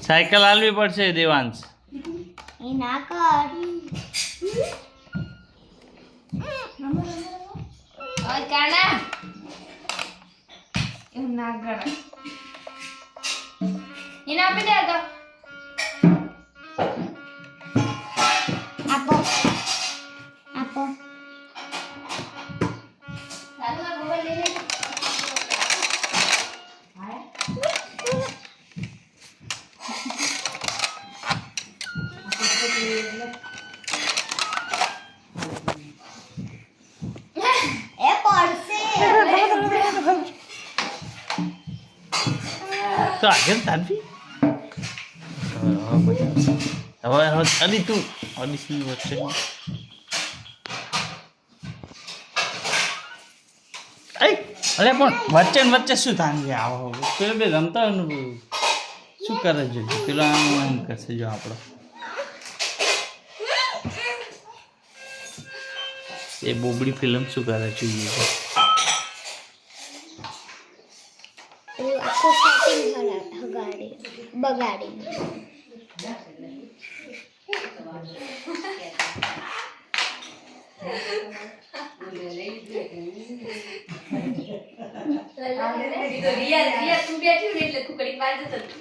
Cycle હાલવી પડશે દેવાંશ. એ ના કર. ઓય કાના એવું ના કર. એને આપી દે તો. આપો આપો. ચાલો આ મોબાઈલ લઈ લે. એ પડશે. તો આગળ તારવી. હવે અલી તું અડીસની વચ્ચે અરે પણ વચ્ચે ને વચ્ચે શું તાંગી આવો પેલો બે રમતા શું કરે છે પેલો આમ કરશે જો આપણો એ બોબડી ફિલ્મ શું કરે છે આખું સેટિંગ હગાડી બગાડી. રિયા તું બેઠી એટલે તું કડી પાડ જતો.